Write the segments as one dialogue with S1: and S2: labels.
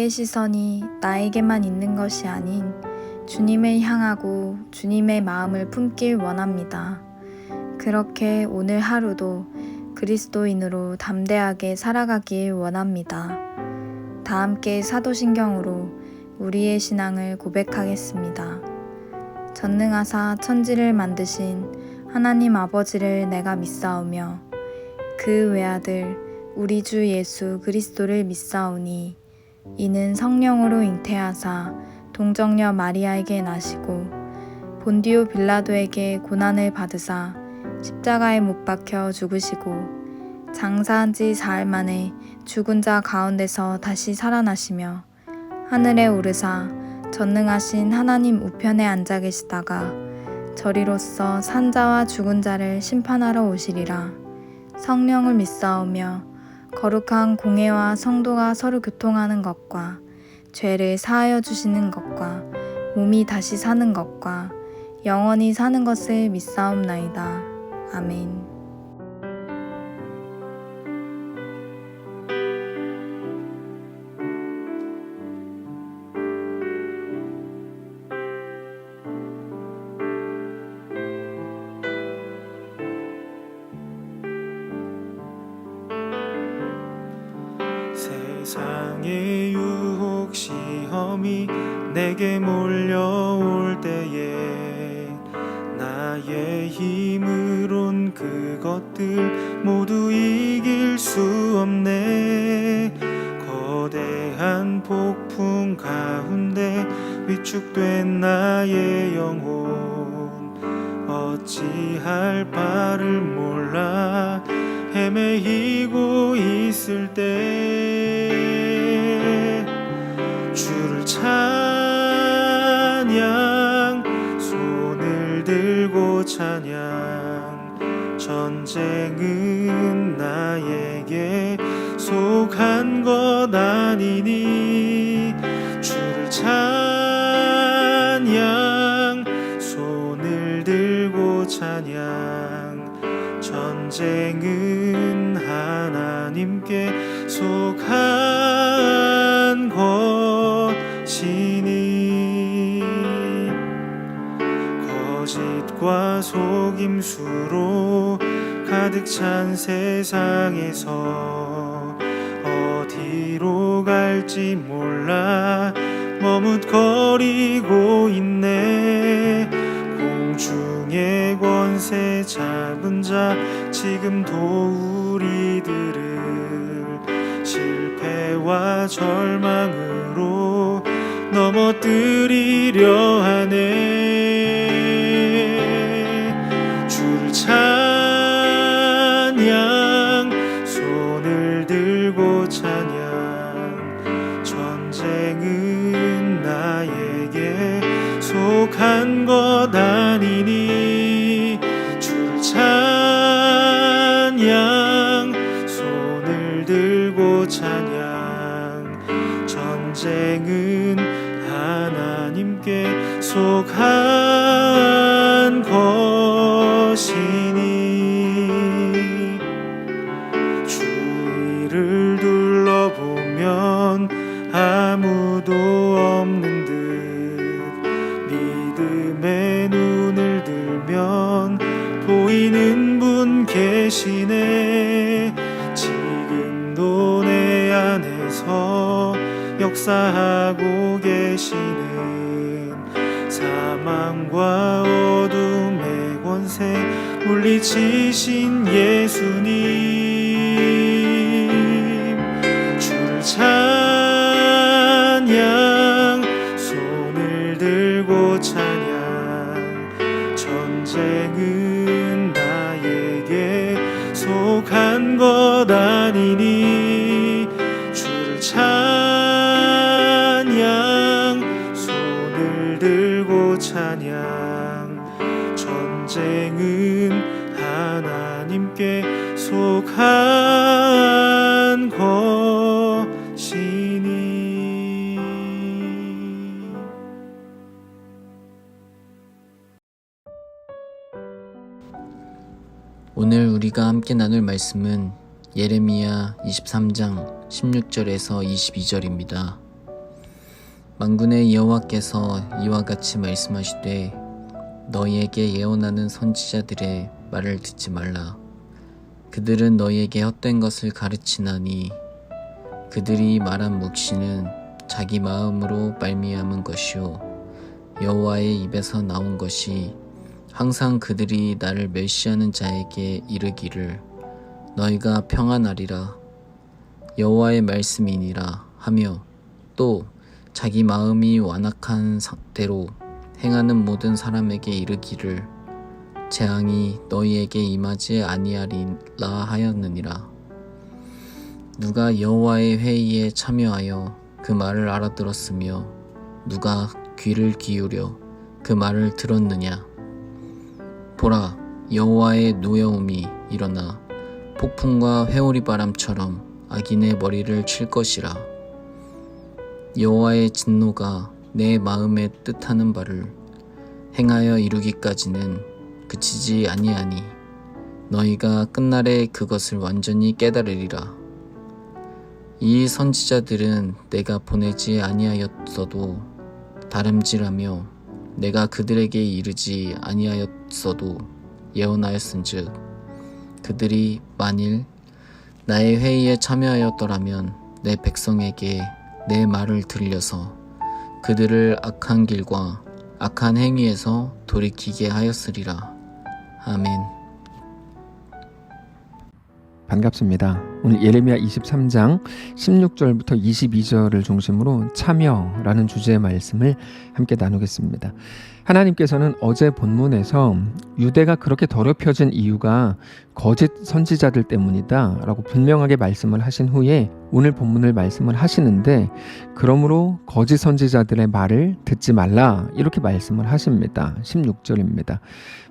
S1: 우리의 시선이 나에게만 있는 것이 아닌 주님을 향하고 주님의 마음을 품길 원합니다. 그렇게 오늘 하루도 그리스도인으로 담대하게 살아가길 원합니다. 다 함께 사도신경으로 우리의 신앙을 고백하겠습니다. 전능하사 천지를 만드신 하나님 아버지를 내가 믿사오며 그 외아들 우리 주 예수 그리스도를 믿사오니 이는 성령으로 잉태하사 동정녀 마리아에게 나시고 본디오 빌라도에게 고난을 받으사 십자가에 못 박혀 죽으시고 장사한 지 사흘 만에 죽은 자 가운데서 다시 살아나시며 하늘에 오르사 전능하신 하나님 우편에 앉아 계시다가 저리로서 산 자와 죽은 자를 심판하러 오시리라. 성령을 믿사오며 거룩한 공회와 성도가 서로 교통하는 것과 죄를 사하여 주시는 것과 몸이 다시 사는 것과 영원히 사는 것을 믿사옵나이다. 아멘.
S2: 세상의 유혹 시험이 내게 몰려올 때에 나의 힘으론 그것들 모두 이길 수 없네. 거대한 폭풍 가운데 위축된 나의 영혼 어찌할 바를 몰라 헤매이고 있을 때 주를 찬양 손을 들고 찬양 전쟁은 나에게 속한 것 아니니 주를 찬양 손을 들고 찬양 전쟁은 하나님께 속한 것이니 거짓과 속임수로 가득 찬 세상에서 어디로 갈지 몰라 머뭇거리고 있네. 공중의 권세 잡은 자 지금도 우리들을 실패와 절망으로 넘어뜨리려 하네. 주를 찬양 손을 들고 찬양 전쟁은 나에게 속한 것 아니니 주를 찬양 손을 들고 찬양 전쟁은 하나님께 속한 것이니 주위를 둘러보면 아무도 없는 듯 믿음의 눈을 들면 보이는 분 계시네. 지금도 내 안에서 역사하고 계시는 사망과 어둠의 권세 물리치신 예수님 주를 찬양 손을 들고 찬양 전쟁은 나에게 속한 것 아니니 주를 찬양 손을 들고 찬양 전쟁은 하나님께 속한 것이니.
S3: 오늘 우리가 함께 나눌 말씀은 예레미야 23장 16절에서 22절입니다. 만군의 여호와께서 이와 같이 말씀하시되 너희에게 예언하는 선지자들의 말을 듣지 말라. 그들은 너희에게 헛된 것을 가르치나니 그들이 말한 묵시는 자기 마음으로 말미암은 것이요 여호와의 입에서 나온 것이 항상 그들이 나를 멸시하는 자에게 이르기를 너희가 평안하리라 여호와의 말씀이니라 하며 또 자기 마음이 완악한 대로 행하는 모든 사람에게 이르기를 재앙이 너희에게 임하지 아니하리라 하였느니라. 누가 여호와의 회의에 참여하여 그 말을 알아들었으며 누가 귀를 기울여 그 말을 들었느냐. 보라, 여호와의 노여움이 일어나 폭풍과 회오리 바람처럼 악인의 머리를 칠 것이라. 여호와의 진노가 내 마음에 뜻하는 바를 행하여 이루기까지는 그치지 아니하니 너희가 끝날에 그것을 완전히 깨달으리라. 이 선지자들은 내가 보내지 아니하였어도 다름질하며 내가 그들에게 이르지 아니하였어도 예언하였은즉 그들이 만일 나의 회의에 참여하였더라면 내 백성에게 내 말을 들려서 그들을 악한 길과 악한 행위에서 돌이키게 하였으리라. 아멘.
S4: 반갑습니다. 오늘 예레미야 23장 16절부터 22절을 중심으로 참여라는 주제의 말씀을 함께 나누겠습니다. 하나님께서는 어제 본문에서 유대가 그렇게 더럽혀진 이유가 거짓 선지자들 때문이다 라고 분명하게 말씀을 하신 후에 오늘 본문을 말씀을 하시는데 그러므로 거짓 선지자들의 말을 듣지 말라 이렇게 말씀을 하십니다. 16절입니다.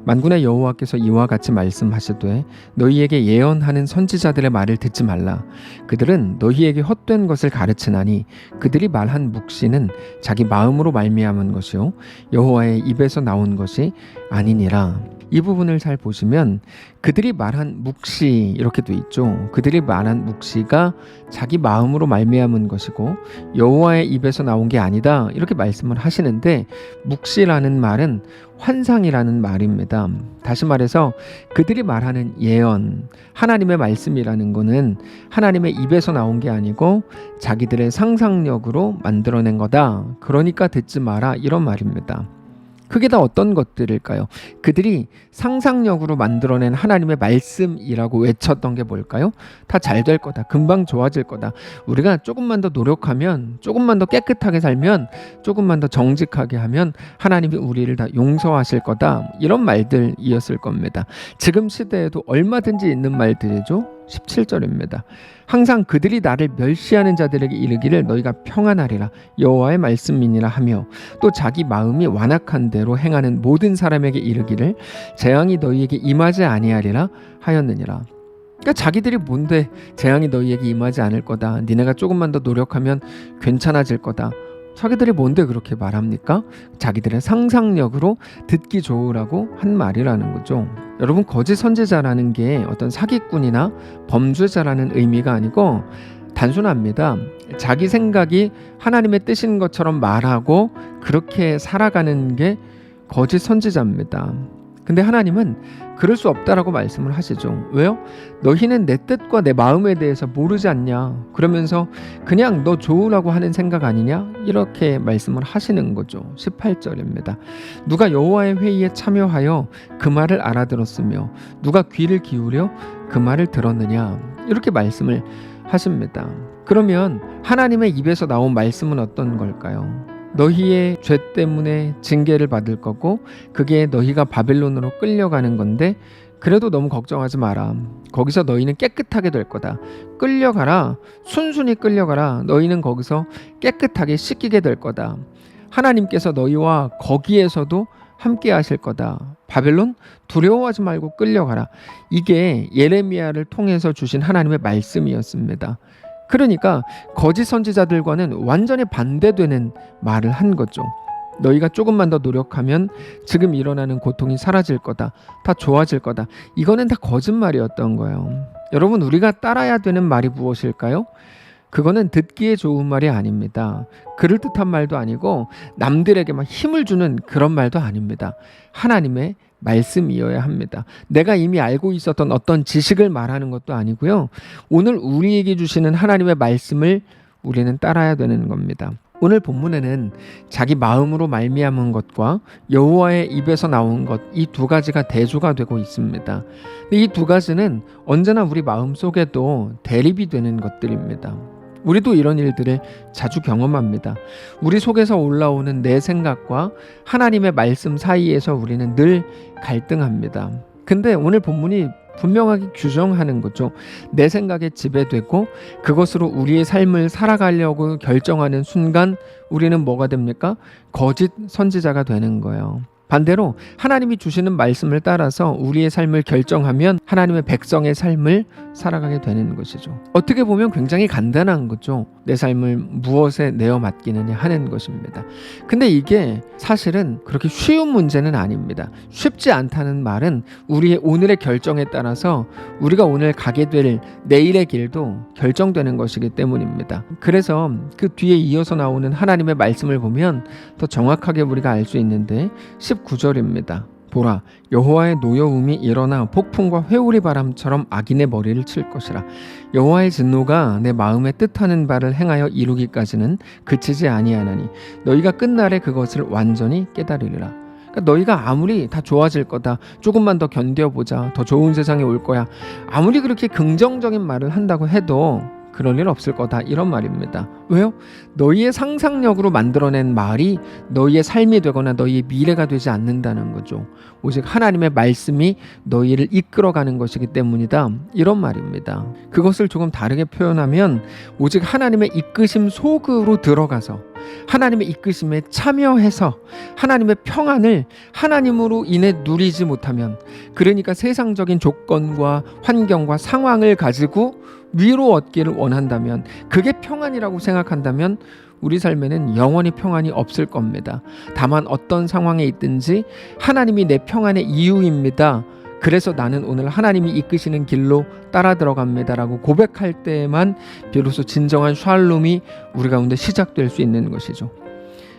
S4: 만군의 여호와께서 이와 같이 말씀하시되 너희에게 예언하는 선지자들의 말을 듣지 말라. 그들은 너희에게 헛된 것을 가르치나니 그들이 말한 묵시는 자기 마음으로 말미암은 것이요 여호와의 입에서 나온 것이 아니니라. 이 부분을 잘 보시면 그들이 말한 묵시 이렇게 돼 있죠. 그들이 말한 묵시가 자기 마음으로 말미암은 것이고 여호와의 입에서 나온 게 아니다 이렇게 말씀을 하시는데 묵시라는 말은 환상이라는 말입니다. 다시 말해서 그들이 말하는 예언, 하나님의 말씀이라는 것은 하나님의 입에서 나온 게 아니고 자기들의 상상력으로 만들어낸 거다. 그러니까 듣지 마라 이런 말입니다. 그게 다 어떤 것들일까요? 그들이 상상력으로 만들어낸 하나님의 말씀이라고 외쳤던 게 뭘까요? 다 잘 될 거다. 금방 좋아질 거다. 우리가 조금만 더 노력하면, 조금만 더 깨끗하게 살면, 조금만 더 정직하게 하면 하나님이 우리를 다 용서하실 거다. 이런 말들이었을 겁니다. 지금 시대에도 얼마든지 있는 말들이죠. 17절입니다. 항상 그들이 나를 멸시하는 자들에게 이르기를 너희가 평안하리라 여호와의 말씀이니라 하며 또 자기 마음이 완악한 대로 행하는 모든 사람에게 이르기를 재앙이 너희에게 임하지 아니하리라 하였느니라. 그러니까 자기들이 뭔데 재앙이 너희에게 임하지 않을 거다. 니네가 조금만 더 노력하면 괜찮아질 거다. 자기들이 뭔데 그렇게 말합니까? 자기들의 상상력으로 듣기 좋으라고 한 말이라는 거죠. 여러분 거짓 선지자라는 게 어떤 사기꾼이나 범죄자라는 의미가 아니고 단순합니다. 자기 생각이 하나님의 뜻인 것처럼 말하고 그렇게 살아가는 게 거짓 선지자입니다. 근데 하나님은 그럴 수 없다라고 말씀을 하시죠. 왜요? 너희는 내 뜻과 내 마음에 대해서 모르지 않냐. 그러면서 그냥 너 좋으라고 하는 생각 아니냐? 이렇게 말씀을 하시는 거죠. 18절입니다. 누가 여호와의 회의에 참여하여 그 말을 알아들었으며 누가 귀를 기울여 그 말을 들었느냐. 이렇게 말씀을 하십니다. 그러면 하나님의 입에서 나온 말씀은 어떤 걸까요? 너희의 죄 때문에 징계를 받을 거고 그게 너희가 바벨론으로 끌려가는 건데 그래도 너무 걱정하지 마라. 거기서 너희는 깨끗하게 될 거다. 끌려가라. 순순히 끌려가라. 너희는 거기서 깨끗하게 씻기게 될 거다. 하나님께서 너희와 거기에서도 함께 하실 거다. 바벨론 두려워하지 말고 끌려가라. 이게 예레미야를 통해서 주신 하나님의 말씀이었습니다. 그러니까 거짓 선지자들과는 완전히 반대되는 말을 한 거죠. 너희가 조금만 더 노력하면 지금 일어나는 고통이 사라질 거다. 다 좋아질 거다. 이거는 다 거짓말이었던 거예요. 여러분 우리가 따라야 되는 말이 무엇일까요? 그거는 듣기에 좋은 말이 아닙니다. 그럴듯한 말도 아니고 남들에게 막 힘을 주는 그런 말도 아닙니다. 하나님의 말씀이어야 합니다. 내가 이미 알고 있었던 어떤 지식을 말하는 것도 아니고요. 오늘 우리에게 주시는 하나님의 말씀을 우리는 따라야 되는 겁니다. 오늘 본문에는 자기 마음으로 말미암은 것과 여호와의 입에서 나온 것, 이 두 가지가 대조가 되고 있습니다. 이 두 가지는 언제나 우리 마음 속에도 대립이 되는 것들입니다. 우리도 이런 일들을 자주 경험합니다. 우리 속에서 올라오는 내 생각과 하나님의 말씀 사이에서 우리는 늘 갈등합니다. 근데 오늘 본문이 분명하게 규정하는 거죠. 내 생각에 지배되고 그것으로 우리의 삶을 살아가려고 결정하는 순간 우리는 뭐가 됩니까? 거짓 선지자가 되는 거예요. 반대로 하나님이 주시는 말씀을 따라서 우리의 삶을 결정하면 하나님의 백성의 삶을 살아가게 되는 것이죠. 어떻게 보면 굉장히 간단한 거죠. 내 삶을 무엇에 내어 맡기느냐 하는 것입니다. 근데 이게 사실은 그렇게 쉬운 문제는 아닙니다. 쉽지 않다는 말은 우리의 오늘의 결정에 따라서 우리가 오늘 가게 될 내일의 길도 결정되는 것이기 때문입니다. 그래서 그 뒤에 이어서 나오는 하나님의 말씀을 보면 더 정확하게 우리가 알 수 있는데 19절입니다. 보라, 여호와의 노여움이 일어나 폭풍과 회오리 바람처럼 악인의 머리를 칠 것이라. 여호와의 진노가 내 마음에 뜻하는 바를 행하여 이루기까지는 그치지 아니하나니 너희가 끝날에 그것을 완전히 깨달으리라. 그러니까 너희가 아무리 다 좋아질 거다, 조금만 더 견뎌보자, 더 좋은 세상이 올 거야, 아무리 그렇게 긍정적인 말을 한다고 해도 그럴 일 없을 거다, 이런 말입니다. 왜요? 너희의 상상력으로 만들어낸 말이 너희의 삶이 되거나 너희의 미래가 되지 않는다는 거죠. 오직 하나님의 말씀이 너희를 이끌어가는 것이기 때문이다, 이런 말입니다. 그것을 조금 다르게 표현하면 오직 하나님의 이끄심 속으로 들어가서 하나님의 이끄심에 참여해서 하나님의 평안을 하나님으로 인해 누리지 못하면, 그러니까 세상적인 조건과 환경과 상황을 가지고 위로 얻기를 원한다면, 그게 평안이라고 생각한다면 우리 삶에는 영원히 평안이 없을 겁니다. 다만 어떤 상황에 있든지 하나님이 내 평안의 이유입니다, 그래서 나는 오늘 하나님이 이끄시는 길로 따라 들어갑니다라고 고백할 때에만 비로소 진정한 샬롬이 우리 가운데 시작될 수 있는 것이죠.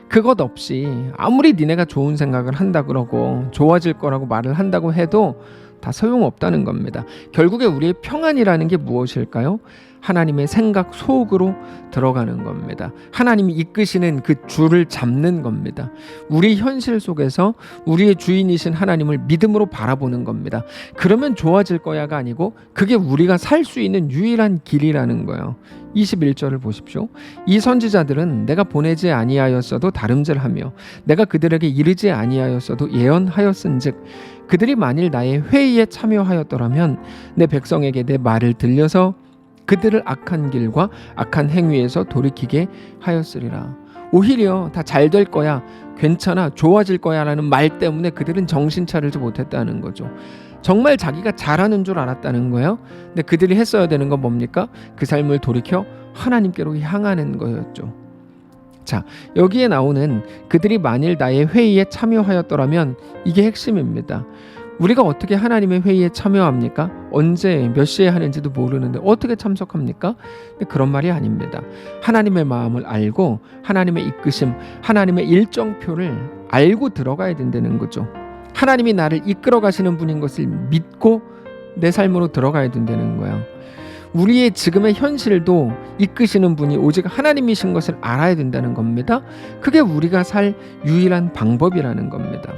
S4: 그것 없이 아무리 니네가 좋은 생각을 한다 그러고 좋아질 거라고 말을 한다고 해도 다 소용없다는 겁니다. 결국에 우리의 평안이라는 게 무엇일까요? 하나님의 생각 속으로 들어가는 겁니다. 하나님이 이끄시는 그 줄을 잡는 겁니다. 우리 현실 속에서 우리의 주인이신 하나님을 믿음으로 바라보는 겁니다. 그러면 좋아질 거야가 아니고 그게 우리가 살 수 있는 유일한 길이라는 거예요. 21절을 보십시오. 이 선지자들은 내가 보내지 아니하였어도 다름질하며 내가 그들에게 이르지 아니하였어도 예언하였은즉 그들이 만일 나의 회의에 참여하였더라면 내 백성에게 내 말을 들려서 그들을 악한 길과 악한 행위에서 돌이키게 하였으리라. 오히려 다 잘 될 거야, 괜찮아, 좋아질 거야 라는 말 때문에 그들은 정신 차리지 못했다는 거죠. 정말 자기가 잘하는 줄 알았다는 거예요. 근데 그들이 했어야 되는 건 뭡니까? 그 삶을 돌이켜 하나님께로 향하는 거였죠. 자, 여기에 나오는 그들이 만일 나의 회의에 참여하였더라면, 이게 핵심입니다. 우리가 어떻게 하나님의 회의에 참여합니까? 언제 몇 시에 하는지도 모르는데 어떻게 참석합니까? 그런 말이 아닙니다. 하나님의 마음을 알고 하나님의 이끄심, 하나님의 일정표를 알고 들어가야 된다는 거죠. 하나님이 나를 이끌어 가시는 분인 것을 믿고 내 삶으로 들어가야 된다는 거예요. 우리의 지금의 현실도 이끄시는 분이 오직 하나님이신 것을 알아야 된다는 겁니다. 그게 우리가 살 유일한 방법이라는 겁니다.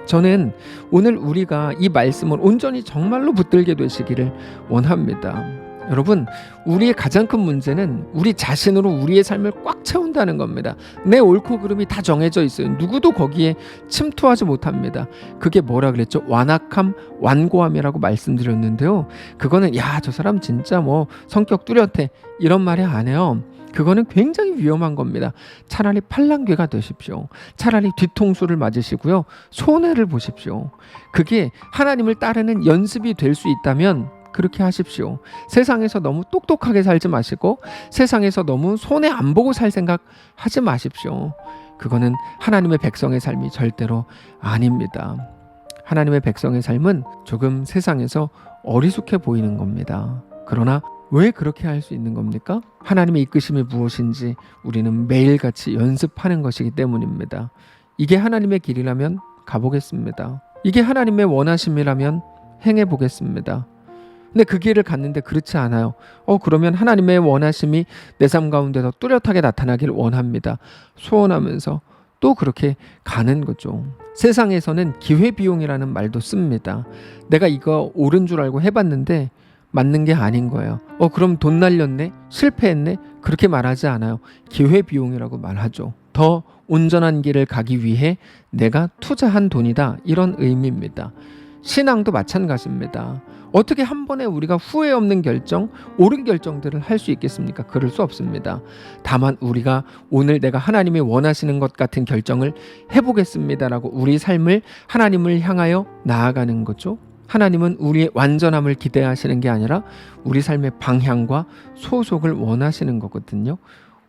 S4: 저는 오늘 우리가 이 말씀을 온전히 정말로 붙들게 되시기를 원합니다. 여러분, 우리의 가장 큰 문제는 우리 자신으로 우리의 삶을 꽉 채운다는 겁니다. 내 옳고 그름이 다 정해져 있어요. 누구도 거기에 침투하지 못합니다. 그게 뭐라 그랬죠? 완악함, 완고함이라고 말씀드렸는데요. 그거는 야, 저 사람 진짜 뭐 성격 뚜렷해, 이런 말이 아니에요. 그거는 굉장히 위험한 겁니다. 차라리 팔랑귀가 되십시오. 차라리 뒤통수를 맞으시고요, 손해를 보십시오. 그게 하나님을 따르는 연습이 될 수 있다면 그렇게 하십시오. 세상에서 너무 똑똑하게 살지 마시고 세상에서 너무 손해 안 보고 살 생각 하지 마십시오. 그거는 하나님의 백성의 삶이 절대로 아닙니다. 하나님의 백성의 삶은 조금 세상에서 어리숙해 보이는 겁니다. 그러나 왜 그렇게 할 수 있는 겁니까? 하나님의 이끄심이 무엇인지 우리는 매일같이 연습하는 것이기 때문입니다. 이게 하나님의 길이라면 가보겠습니다. 이게 하나님의 원하심이라면 행해보겠습니다. 근데 그 길을 갔는데 그렇지 않아요. 그러면 하나님의 원하심이 내 삶 가운데 더 뚜렷하게 나타나길 원합니다. 소원하면서 또 그렇게 가는 거죠. 세상에서는 기회비용이라는 말도 씁니다. 내가 이거 옳은 줄 알고 해봤는데 맞는 게 아닌 거예요. 그럼 돈 날렸네? 실패했네? 그렇게 말하지 않아요. 기회비용이라고 말하죠. 더 온전한 길을 가기 위해 내가 투자한 돈이다. 이런 의미입니다. 신앙도 마찬가지입니다. 어떻게 한 번에 우리가 후회 없는 결정, 옳은 결정들을 할 수 있겠습니까? 그럴 수 없습니다. 다만 우리가 오늘 내가 하나님이 원하시는 것 같은 결정을 해보겠습니다라고 우리 삶을 하나님을 향하여 나아가는 거죠. 하나님은 우리의 완전함을 기대하시는 게 아니라 우리 삶의 방향과 소속을 원하시는 거거든요.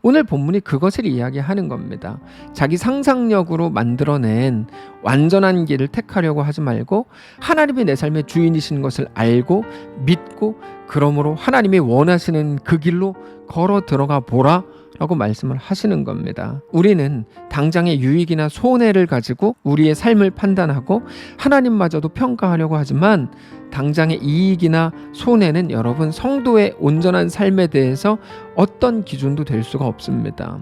S4: 오늘 본문이 그것을 이야기하는 겁니다. 자기 상상력으로 만들어낸 완전한 길을 택하려고 하지 말고 하나님이 내 삶의 주인이신 것을 알고 믿고 그러므로 하나님이 원하시는 그 길로 걸어 들어가 보라 라고 말씀을 하시는 겁니다. 우리는 당장의 유익이나 손해를 가지고 우리의 삶을 판단하고 하나님마저도 평가하려고 하지만 당장의 이익이나 손해는 여러분 성도의 온전한 삶에 대해서 어떤 기준도 될 수가 없습니다.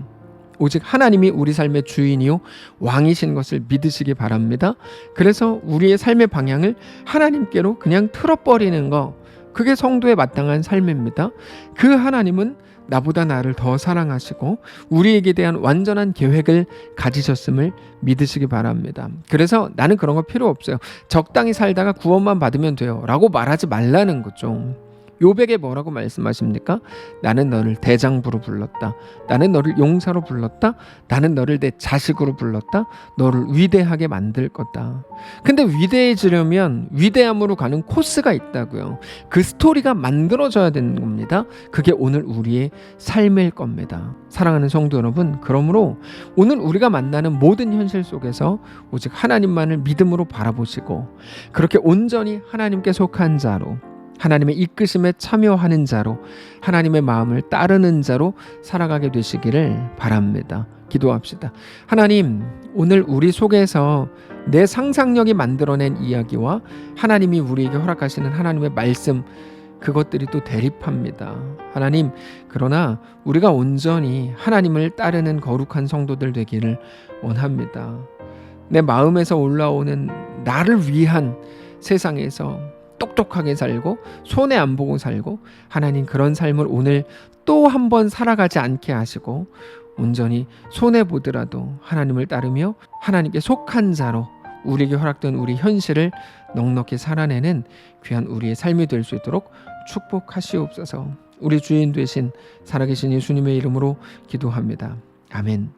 S4: 오직 하나님이 우리 삶의 주인이요 왕이신 것을 믿으시기 바랍니다. 그래서 우리의 삶의 방향을 하나님께로 그냥 틀어버리는 거, 그게 성도의 마땅한 삶입니다. 그 하나님은 나보다 나를 더 사랑하시고 우리에게 대한 완전한 계획을 가지셨음을 믿으시기 바랍니다. 그래서 나는 그런 거 필요 없어요. 적당히 살다가 구원만 받으면 돼요 라고 말하지 말라는 거죠. 욥에게 뭐라고 말씀하십니까? 나는 너를 대장부로 불렀다. 나는 너를 용사로 불렀다. 나는 너를 내 자식으로 불렀다. 너를 위대하게 만들 거다. 근데 위대해지려면 위대함으로 가는 코스가 있다고요. 그 스토리가 만들어져야 되는 겁니다. 그게 오늘 우리의 삶일 겁니다. 사랑하는 성도 여러분, 그러므로 오늘 우리가 만나는 모든 현실 속에서 오직 하나님만을 믿음으로 바라보시고 그렇게 온전히 하나님께 속한 자로, 하나님의 이끄심에 참여하는 자로, 하나님의 마음을 따르는 자로 살아가게 되시기를 바랍니다. 기도합시다. 하나님, 오늘 우리 속에서 내 상상력이 만들어낸 이야기와 하나님이 우리에게 허락하시는 하나님의 말씀, 그것들이 또 대립합니다. 하나님, 그러나 우리가 온전히 하나님을 따르는 거룩한 성도들 되기를 원합니다. 내 마음에서 올라오는 나를 위한 세상에서 똑똑하게 살고 손해 안 보고 살고, 하나님 그런 삶을 오늘 또 한 번 살아가지 않게 하시고 온전히 손해 보더라도 하나님을 따르며 하나님께 속한 자로 우리에게 허락된 우리 현실을 넉넉히 살아내는 귀한 우리의 삶이 될 수 있도록 축복하시옵소서. 우리 주인 되신 살아계신 예수님의 이름으로 기도합니다. 아멘.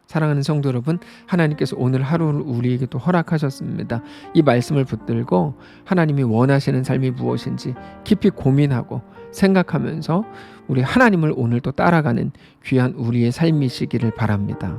S4: 사랑하는 성도 여러분, 하나님께서 오늘 하루를 우리에게 또 허락하셨습니다. 이 말씀을 붙들고 하나님이 원하시는 삶이 무엇인지 깊이 고민하고 생각하면서 우리 하나님을 오늘 또 따라가는 귀한 우리의 삶이시기를 바랍니다.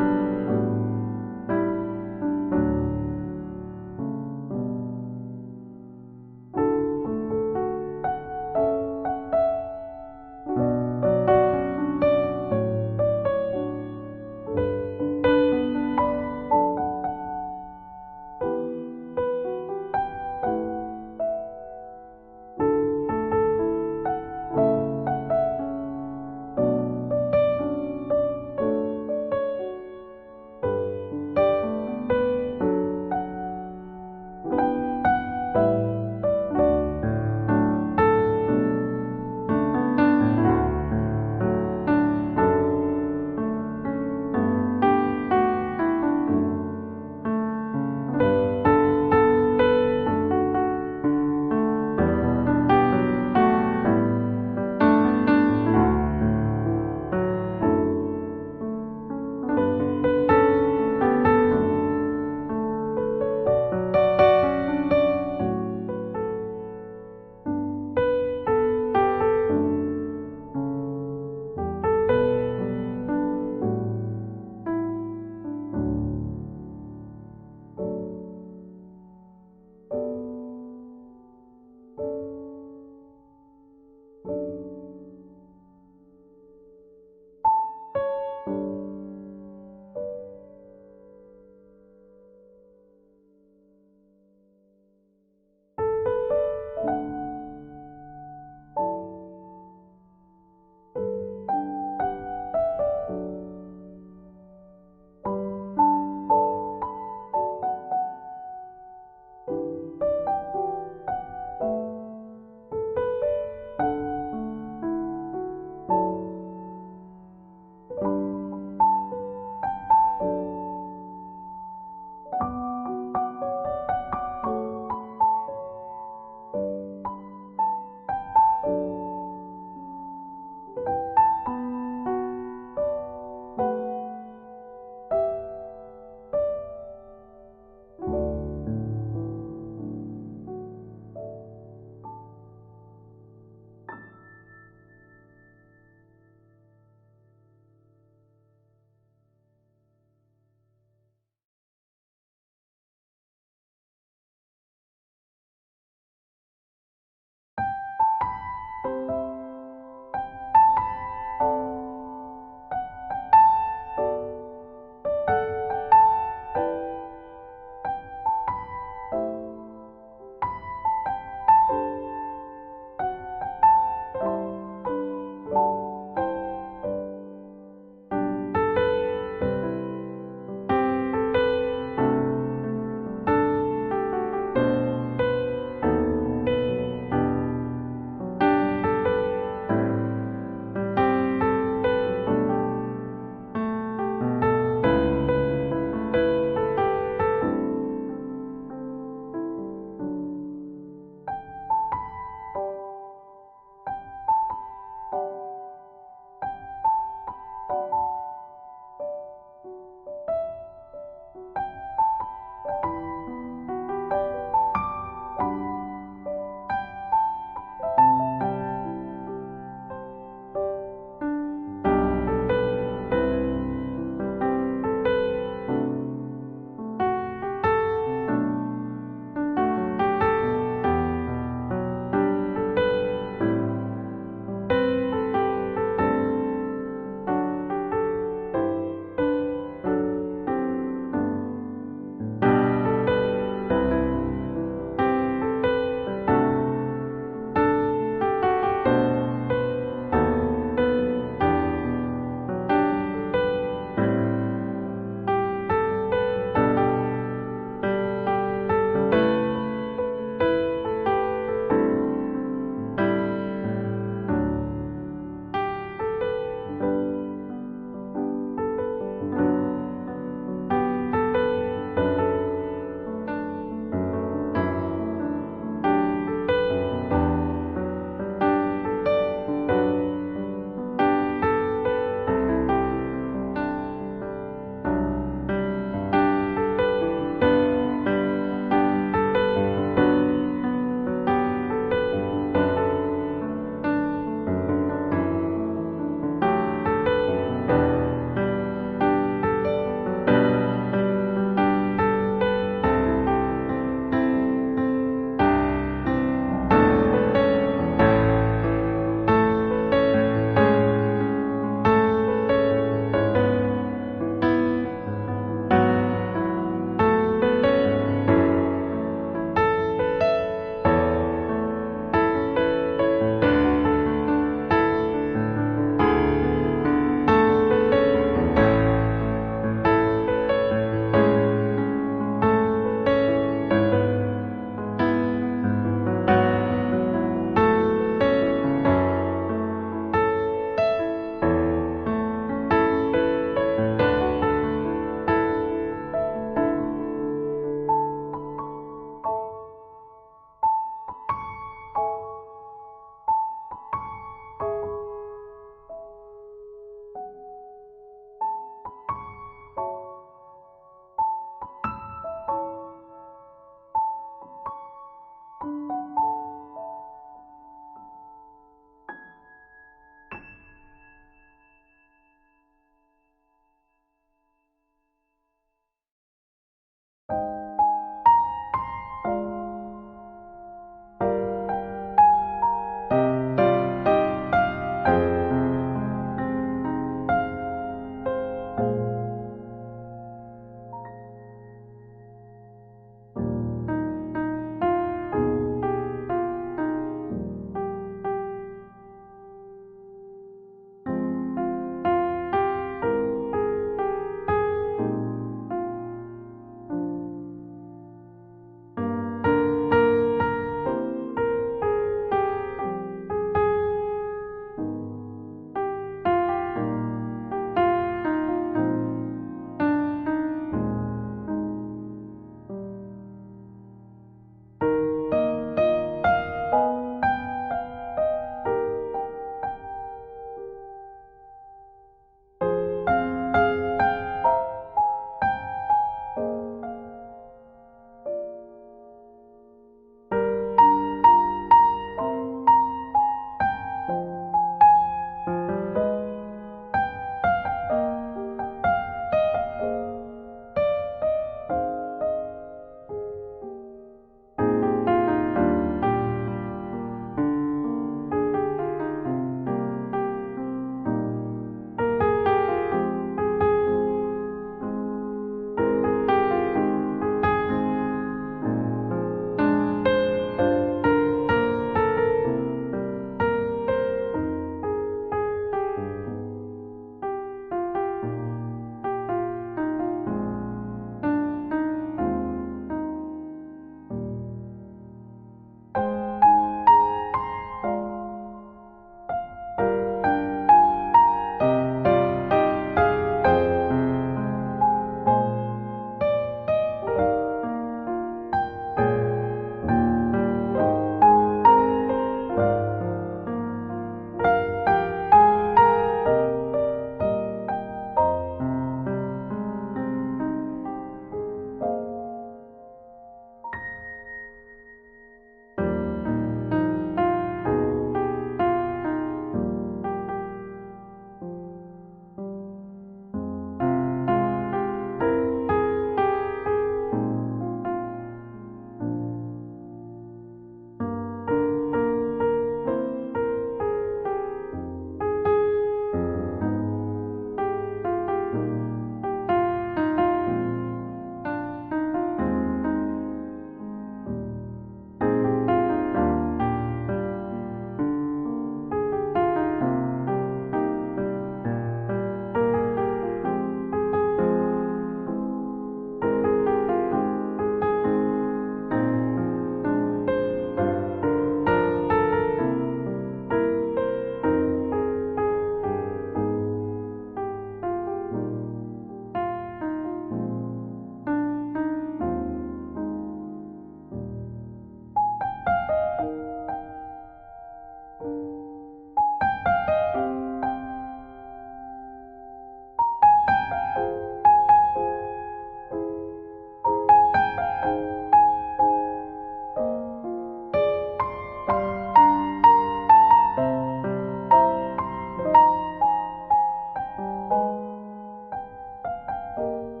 S4: 주세요.